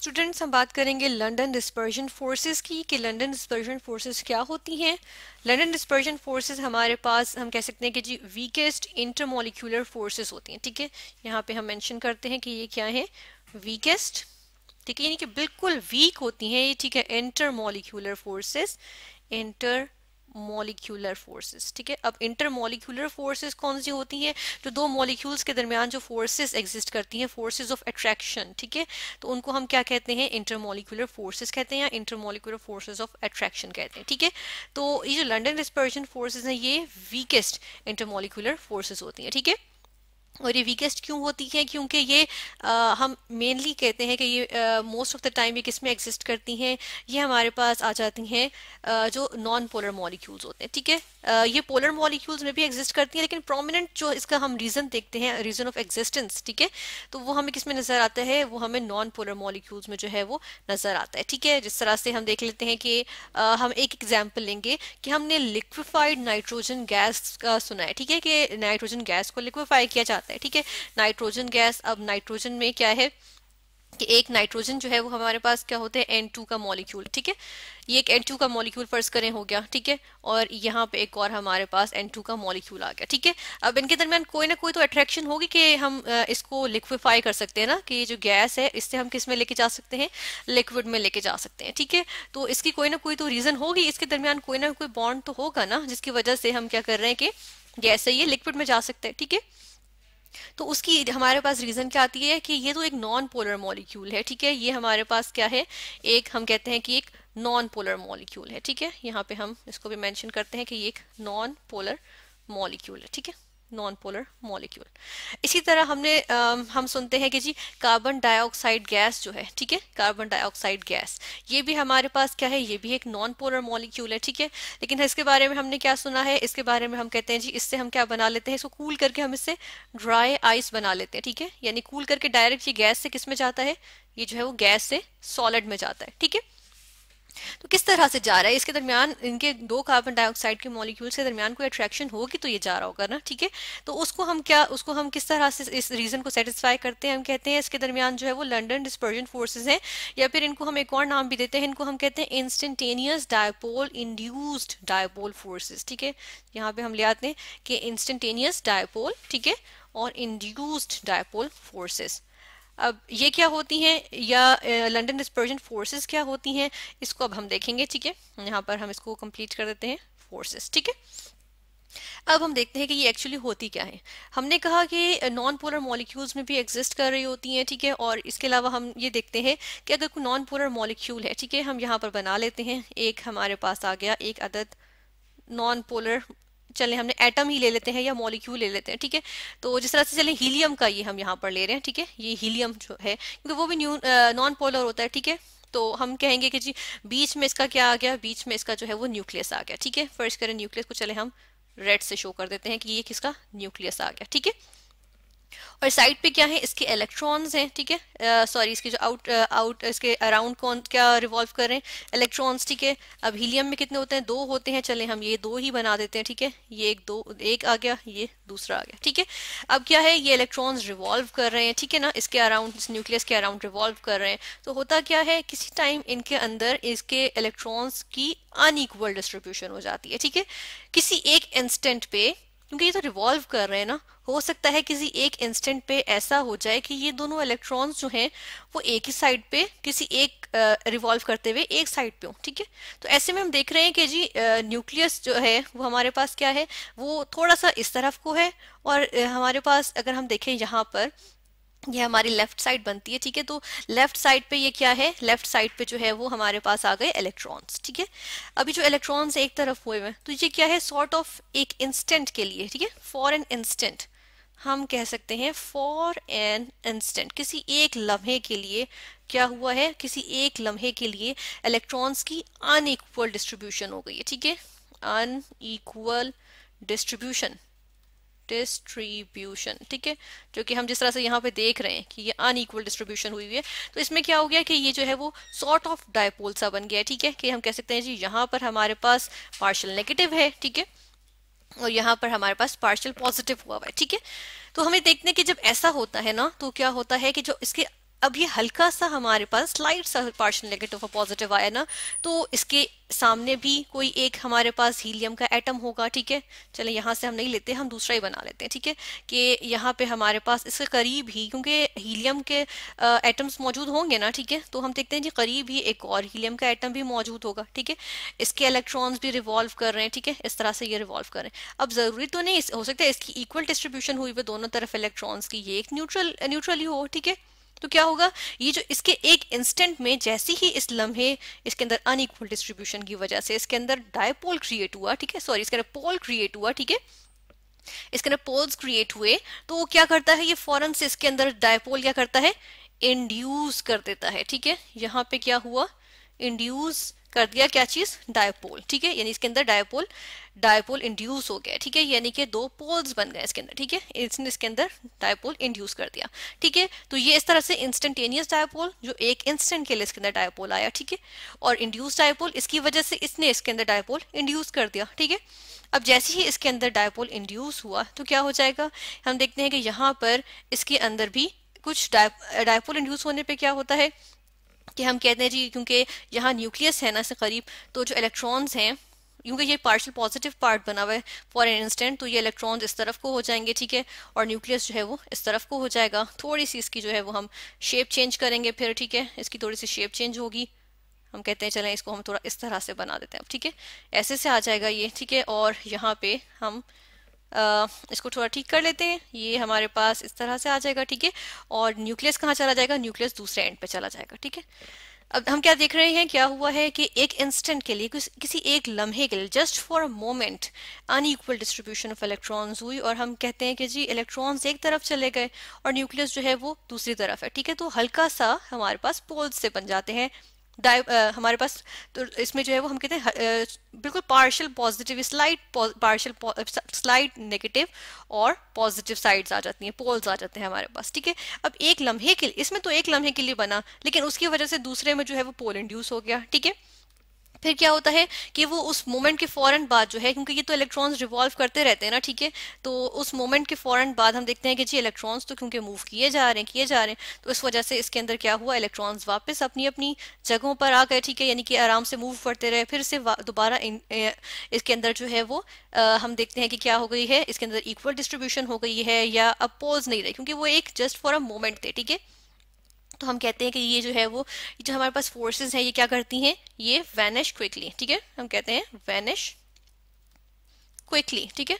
Students हम बात करेंगे लंदन डिस्पर्जन फोर्सेस की कि लंदन डिस्पर्जन फोर्सेस क्या होती हैं। लंदन डिस्पर्जन फोर्सेस हमारे पास हम कह सकते हैं कि जी वीकेस्ट इंटरमोलिक्यूलर फोर्सेस होती हैं। ठीक है, यहाँ पे हम मेंशन करते हैं कि ये क्या है, वीकेस्ट। ठीक है, यानी कि बिल्कुल वीक होती हैं ये। ठीक है, intermolecular forces, inter molecular forces. ठीक है, अब इंटरमॉलिक्यूलर फोर्सेस कौन सी होती हैं? जो दो मॉलिक्यूल्स के दरमियान जो फोर्सेस एग्जिस्ट करती हैं, फोर्सेस ऑफ अट्रैक्शन। ठीक है, तो उनको हम क्या कहते हैं? इंटरमॉलिक्यूलर फोर्सेस कहते हैं या इंटरमॉलिक्यूलर फोर्सेस ऑफ अट्रैक्शन कहते हैं। ठीक है, तो ये जो लंदन डिस्पर्जन फोर्सेस हैं ये वीकेस्ट इंटरमॉलिक्यूलर फोर्सेस होती हैं। ठीक है, और ये वीकेस्ट क्यों होती है? क्योंकि ये हम मेनली कहते हैं कि ये मोस्ट ऑफ द टाइम ये किस में एग्जिस्ट करती हैं, ये हमारे पास आ जाती हैं जो नॉन पोलर मॉलिक्यूल्स होते हैं। ठीक है, ये पोलर मॉलिक्यूल्स में भी एग्जिस्ट करती हैं, लेकिन प्रोमिनेंट जो इसका हम रीजन देखते हैं, रीजन ऑफ एग्जिस्टेंस, ठीक है, तो वो हमें किस में नजर आता है? वो हमें नॉन पोलर मॉलिक्यूल्स में जो है वो नजर आता है। ठीक है, जिस तरह से हम देख लेते हैं कि हम एक एग्जाम्पल लेंगे कि हमने लिक्विफाइड नाइट्रोजन गैस का सुना है। ठीक है, कि नाइट्रोजन गैस को लिक्विफाई किया जाता है। ठीक है, नाइट्रोजन गैस, अब नाइट्रोजन में क्या है कि एक नाइट्रोजन जो है वो हमारे पास क्या होते हैं? N2 का मॉलिक्यूल। ठीक है, ये एक N2 का मॉलिक्यूल फर्ज करें हो गया। ठीक है, और यहाँ पे एक और हमारे पास N2 का मॉलिक्यूल आ गया। ठीक है, अब इनके दरमियान कोई ना कोई तो अट्रैक्शन होगी कि हम इसको लिक्विफाई कर सकते हैं ना, कि ये जो गैस है इससे हम किस में लेके जा सकते हैं? लिक्विड में लेके जा सकते हैं। ठीक है, तो इसकी कोई ना कोई तो रीजन होगी, इसके दरमियान कोई ना कोई बॉन्ड तो होगा ना, जिसकी वजह से हम क्या कर रहे हैं कि गैस से ये लिक्विड में जा सकते हैं। ठीक है, तो उसकी हमारे पास रीजन क्या आती है कि ये तो एक नॉन पोलर मॉलिक्यूल है। ठीक है, ये हमारे पास क्या है? एक हम कहते हैं कि एक नॉन पोलर मॉलिक्यूल है। ठीक है, यहाँ पे हम इसको भी मेंशन करते हैं कि ये एक नॉन पोलर मॉलिक्यूल है। ठीक है, नॉन पोलर मॉलिक्यूल। इसी तरह हम सुनते हैं कि जी कार्बन डाइऑक्साइड गैस जो है, ठीक है, कार्बन डाइऑक्साइड गैस, ये भी हमारे पास क्या है? ये भी एक नॉन पोलर मॉलिक्यूल है। ठीक है, लेकिन इसके बारे में हमने क्या सुना है? इसके बारे में हम कहते हैं जी इससे हम क्या बना लेते हैं? इसको कूल करके हम इससे ड्राई आइस बना लेते हैं। ठीक है, यानी कूल करके डायरेक्ट ये गैस से किस में जाता है? ये जो है वो गैस से सॉलिड में जाता है। ठीक है, तो किस तरह से जा रहा है? इसके दरमियान, इनके दो कार्बन डाइऑक्साइड के मॉलिक्यूल्स के दरमियान कोई अट्रैक्शन होगी तो ये जा रहा होगा ना। ठीक है, तो उसको हम किस तरह से इस रीजन को सेटिस्फाई करते हैं? हम कहते हैं इसके दरमियान जो है वो लंदन डिस्पर्जन फोर्सेस हैं, या फिर इनको हम एक और नाम भी देते हैं, इनको हम कहते हैं instantaneous dipole induced dipole forces. ठीक है, यहाँ पे हम ले आते हैं कि इंस्टेंटेनियस डायपोल, ठीक है, और इंड्यूस्ड डायपोल फोर्सेस। अब ये क्या होती हैं, या लंदन डिस्पर्जन फोर्सेस क्या होती हैं, इसको अब हम देखेंगे। ठीक है, यहाँ पर हम इसको कंप्लीट कर देते हैं, फोर्सेस। ठीक है, अब हम देखते हैं कि ये एक्चुअली होती क्या है। हमने कहा कि नॉन पोलर मॉलिक्यूल्स में भी एग्जिस्ट कर रही होती हैं। ठीक है, और इसके अलावा हम ये देखते हैं कि अगर कोई नॉन पोलर मॉलिक्यूल है, ठीक है, हम यहाँ पर बना लेते हैं, एक हमारे पास आ गया एक अदद नॉन पोलर, चले हमने एटम ही ले लेते हैं या मॉलिक्यूल ले लेते हैं। ठीक है, तो जिस तरह से चले हीलियम का ये हम यहाँ पर ले रहे हैं। ठीक है, ये हीलियम जो है क्योंकि वो भी नॉन पोलर होता है। ठीक है, तो हम कहेंगे कि जी बीच में इसका क्या आ गया? बीच में इसका जो है वो न्यूक्लियस आ गया। ठीक है, फर्स्ट करें न्यूक्लियस को, चले हम रेड से शो कर देते हैं कि ये किसका न्यूक्लियस आ गया। ठीक है, और साइड पे क्या है? इसके इलेक्ट्रॉन्स हैं। ठीक है, सॉरी, इसके जो आउट इसके अराउंड कौन क्या रिवॉल्व कर रहे हैं? इलेक्ट्रॉन्स। ठीक है, अब हीलियम में कितने होते हैं? दो होते हैं, चले हम ये दो ही बना देते हैं। ठीक है, ये एक आ गया, ये दूसरा आ गया। ठीक है, अब क्या है? ये इलेक्ट्रॉन्स रिवॉल्व कर रहे हैं, ठीक है ना, इसके अराउंड, इस न्यूक्लियस के अराउंड रिवॉल्व कर रहे हैं। तो होता क्या है? किसी टाइम इनके अंदर इसके इलेक्ट्रॉन्स की अनइक्वल डिस्ट्रीब्यूशन हो जाती है। ठीक है, किसी एक इंस्टेंट पे, क्योंकि ये तो रिवॉल्व कर रहे हैं ना, हो सकता है किसी एक इंस्टेंट पे ऐसा हो जाए कि ये दोनों इलेक्ट्रॉन्स जो हैं वो एक ही साइड पे, किसी एक रिवॉल्व करते हुए एक साइड पे हो। ठीक है, तो ऐसे में हम देख रहे हैं कि जी न्यूक्लियस जो है वो हमारे पास क्या है? वो थोड़ा सा इस तरफ को है, और हमारे पास अगर हम देखें यहाँ पर, ये हमारी लेफ्ट साइड बनती है। ठीक है, तो लेफ्ट साइड पे ये क्या है? लेफ्ट साइड पे जो है वो हमारे पास आ गए इलेक्ट्रॉन्स। ठीक है, अभी जो इलेक्ट्रॉन्स एक तरफ हुए हुए, तो ये क्या है? सॉर्ट ऑफ एक इंस्टेंट के लिए, ठीक है, फॉर एन इंस्टेंट, हम कह सकते हैं फॉर एन इंस्टेंट, किसी एक लम्हे के लिए क्या हुआ है? किसी एक लम्हे के लिए इलेक्ट्रॉन्स की अनइक्वल डिस्ट्रीब्यूशन हो गई है। ठीक है, अनइक्वल डिस्ट्रीब्यूशन, ठीक है, जो कि हम जिस तरह से यहाँ पे देख रहे हैं कि ये अनइक्वल डिस्ट्रीब्यूशन हुई है, तो इसमें क्या हो गया कि ये जो है वो सॉर्ट ऑफ डायपोल सा बन गया है। ठीक है, कि हम कह सकते हैं जी यहाँ पर हमारे पास पार्शियल नेगेटिव है। ठीक है, और यहाँ पर हमारे पास पार्शियल पॉजिटिव हुआ है। ठीक है, तो हमें देखते हैं कि जब ऐसा होता है ना, तो क्या होता है कि जो इसके अब ये हल्का सा हमारे पास स्लाइड सा पार्शियल नेगेटिव और पॉजिटिव आया ना, तो इसके सामने भी कोई एक हमारे पास हीलियम का एटम होगा, ठीक है। चले यहाँ से हम नहीं लेते, हम दूसरा ही बना लेते हैं, ठीक है, कि यहाँ पे हमारे पास इसके करीब ही, क्योंकि हीलियम के एटम्स मौजूद होंगे ना, ठीक है, तो हम देखते हैं जी करीब ही एक और हीलियम का एटम भी मौजूद होगा, ठीक है। इसके इलेक्ट्रॉन्स भी रिवॉल्व कर रहे हैं, ठीक है, इस तरह से ये रिवॉल्व कर रहे हैं। अब जरूरी तो नहीं हो सकता है इसकी इक्वल डिस्ट्रीब्यूशन हुई हुई दोनों तरफ इलेक्ट्रॉन्स की, ये एक न्यूट्रल ही हो, ठीक है। तो क्या होगा, ये जो इसके एक इंस्टेंट में जैसे ही इस लम्हे इसके अंदर अनइक्वल डिस्ट्रीब्यूशन की वजह से इसके अंदर डायपोल क्रिएट हुआ, ठीक है, सॉरी इसके अंदर पोल क्रिएट हुआ, ठीक है, इसके अंदर पोल्स क्रिएट हुए, तो वो क्या करता है, ये फौरन से इसके अंदर डायपोल क्या करता है, इंड्यूस कर देता है, ठीक है। यहाँ पे क्या हुआ, इंड्यूस कर दिया क्या चीज, डायपोल, ठीक है, यानी इसके अंदर डायपोल इंड्यूस हो गया, ठीक है, यानी कि दो पोल्स बन गए इसके अंदर, ठीक है, इसने इसके अंदर डायपोल इंड्यूस कर दिया, ठीक है। तो ये इस तरह से इंस्टेंटेनियस डायपोल, जो एक इंस्टेंट के लिए इसके अंदर डायपोल आया, ठीक है, और इंड्यूस डायपोल, इसकी वजह से इसने इसके अंदर डायपोल इंड्यूस कर दिया, ठीक है। अब जैसे ही इसके अंदर डायपोल इंड्यूस हुआ तो क्या हो जाएगा, हम देखते हैं कि यहाँ पर इसके अंदर भी कुछ डायपोल इंड्यूस होने पे क्या होता है कि हम कहते हैं जी, क्योंकि यहाँ न्यूक्लियस है ना से करीब, तो जो इलेक्ट्रॉन्स हैं, क्योंकि ये पार्शियल पॉजिटिव पार्ट बना हुआ है फॉर एन इंस्टेंट, तो ये इलेक्ट्रॉन्स इस तरफ को हो जाएंगे, ठीक है, और न्यूक्लियस जो है वो इस तरफ को हो जाएगा। थोड़ी सी इसकी जो है वो हम शेप चेंज करेंगे फिर, ठीक है, इसकी थोड़ी सी शेप चेंज होगी, हम कहते हैं चलें इसको हम थोड़ा इस तरह से बना देते हैं, ठीक है, ऐसे से आ जाएगा ये, ठीक है। और यहाँ पे हम इसको थोड़ा ठीक कर लेते हैं, ये हमारे पास इस तरह से आ जाएगा, ठीक है। और न्यूक्लियस कहाँ चला जाएगा, न्यूक्लियस दूसरे एंड पे चला जाएगा, ठीक है। अब हम क्या देख रहे हैं, क्या हुआ है कि एक इंस्टेंट के लिए, किसी एक लम्हे के लिए, just for a moment unequal distribution of electrons हुई, और हम कहते हैं कि जी इलेक्ट्रॉन्स एक तरफ चले गए और न्यूक्लियस जो है वो दूसरी तरफ है, ठीक है। तो हल्का सा हमारे पास पोल्स से बन जाते हैं हमारे पास, तो इसमें जो है वो हम कहते हैं बिल्कुल पार्शियल पॉजिटिव, स्लाइड नेगेटिव और पॉजिटिव साइड्स आ जाती हैं, पोल्स आ जाते हैं हमारे पास, ठीक है। अब एक लम्हे के लिए, इसमें तो एक लम्हे के लिए बना, लेकिन उसकी वजह से दूसरे में जो है वो पोल इंड्यूस हो गया, ठीक है। फिर क्या होता है कि वो उस मोमेंट के फौरन बाद जो है, क्योंकि ये तो इलेक्ट्रॉन्स रिवॉल्व करते रहते हैं ना, ठीक है, तो उस मोमेंट के फौरन बाद हम देखते हैं कि जी इलेक्ट्रॉन्स तो क्योंकि मूव किए जा रहे हैं, तो इस वजह से इसके अंदर क्या हुआ, इलेक्ट्रॉन्स वापस अपनी अपनी जगहों पर आ गए, ठीक है, यानी कि आराम से मूव करते रहे, फिर से दोबारा इसके अंदर जो है वो हम देखते हैं कि क्या हो गई है, इसके अंदर इक्वल डिस्ट्रीब्यूशन हो गई है, या अब पोल्स नहीं रहे, क्योंकि वो एक जस्ट फॉर अ मोमेंट थे, ठीक है। तो हम कहते हैं कि ये जो है वो, जो हमारे पास फोर्सेस हैं, ये क्या करती हैं, ये वैनिश क्विकली, ठीक है, हम कहते हैं वैनिश क्विकली, ठीक है,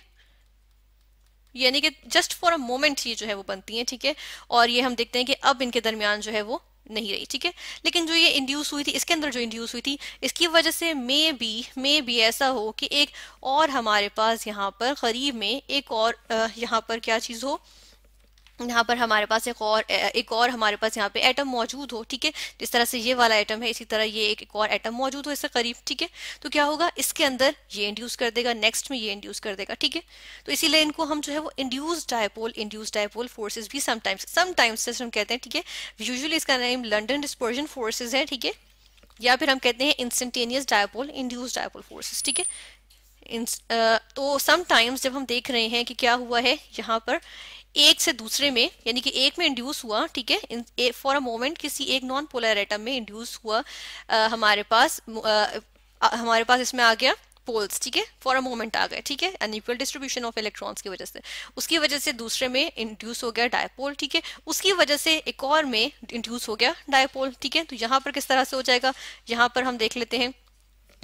यानी कि जस्ट फॉर अ मोमेंट ये जो है वो बनती हैं, ठीक है। और ये हम देखते हैं कि अब इनके दरमियान जो है वो नहीं रही, ठीक है। लेकिन जो ये इंड्यूस हुई थी, इसके अंदर जो इंड्यूस हुई थी, इसकी वजह से मे बी ऐसा हो कि एक और हमारे पास यहाँ पर करीब में एक और यहाँ पर क्या चीज़ हो, यहाँ पर हमारे पास एक और हमारे पास यहाँ पे एटम मौजूद हो, ठीक है, जिस तरह से ये वाला एटम है, इसी तरह ये एक और एटम मौजूद हो इससे करीब, ठीक है। तो क्या होगा, इसके अंदर ये इंड्यूस कर देगा, नेक्स्ट में ये इंड्यूस कर देगा, ठीक है। तो इसीलिए इनको हम जो है वो इंड्यूस्ड डायपोल फोर्सेज भी समटाइम्स जैसे हम कहते हैं, ठीक है। यूजुअली इसका नेम लंडन डिस्पर्जन फोर्सेज है, ठीक है, या फिर हम कहते हैं instantaneous dipole induced dipole forces, ठीक है। तो समटाइम्स जब हम देख रहे हैं कि क्या हुआ है यहाँ पर एक से दूसरे में, यानी कि एक में इंड्यूस हुआ, ठीक है, फॉर अ मोमेंट किसी एक नॉन पोलर एटम में इंड्यूस हुआ, हमारे पास इसमें आ गया पोल्स, ठीक है, फॉर अ मोमेंट आ गए, ठीक है, अनइक्वल डिस्ट्रीब्यूशन ऑफ इलेक्ट्रॉन्स की वजह से, उसकी वजह से दूसरे में इंड्यूस हो गया डायपोल, ठीक है, उसकी वजह से एक और में इंड्यूस हो गया डायपोल, ठीक है। तो यहाँ पर किस तरह से हो जाएगा, यहाँ पर हम देख लेते हैं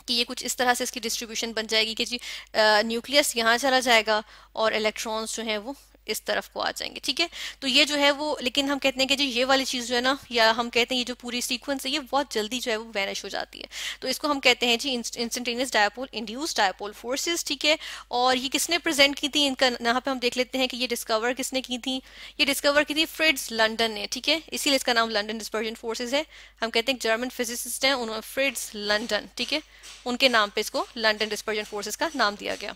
कि ये कुछ इस तरह से इसकी डिस्ट्रीब्यूशन बन जाएगी कि जी न्यूक्लियस यहाँ चला जाएगा और इलेक्ट्रॉन्स जो हैं वो इस तरफ को आ जाएंगे, ठीक है। तो ये जो है वो, लेकिन हम कहते हैं कि जी ये वाली चीज़ जो है ना, या हम कहते हैं ये जो पूरी सीक्वेंस है ये बहुत जल्दी जो है वो वैनिश हो जाती है, तो इसको हम कहते हैं जी instantaneous dipole induced dipole forces, ठीक है। और ये किसने प्रेजेंट की थी, इनका यहाँ पे हम देख लेते हैं कि ये डिस्कवर किसने की थी, ये डिस्कवर की थी फ्रिट्ज लंडन ने, ठीक है, इसीलिए इसका नाम लंडन डिस्पर्जन फोर्सेज है। हम कहते हैं जर्मन फिजिसिस्ट हैं, उन्होंने फ्रिट्ज लंडन, ठीक है, उनके नाम पे इसको लंडन डिस्पर्जन फोर्सेज का नाम दिया गया।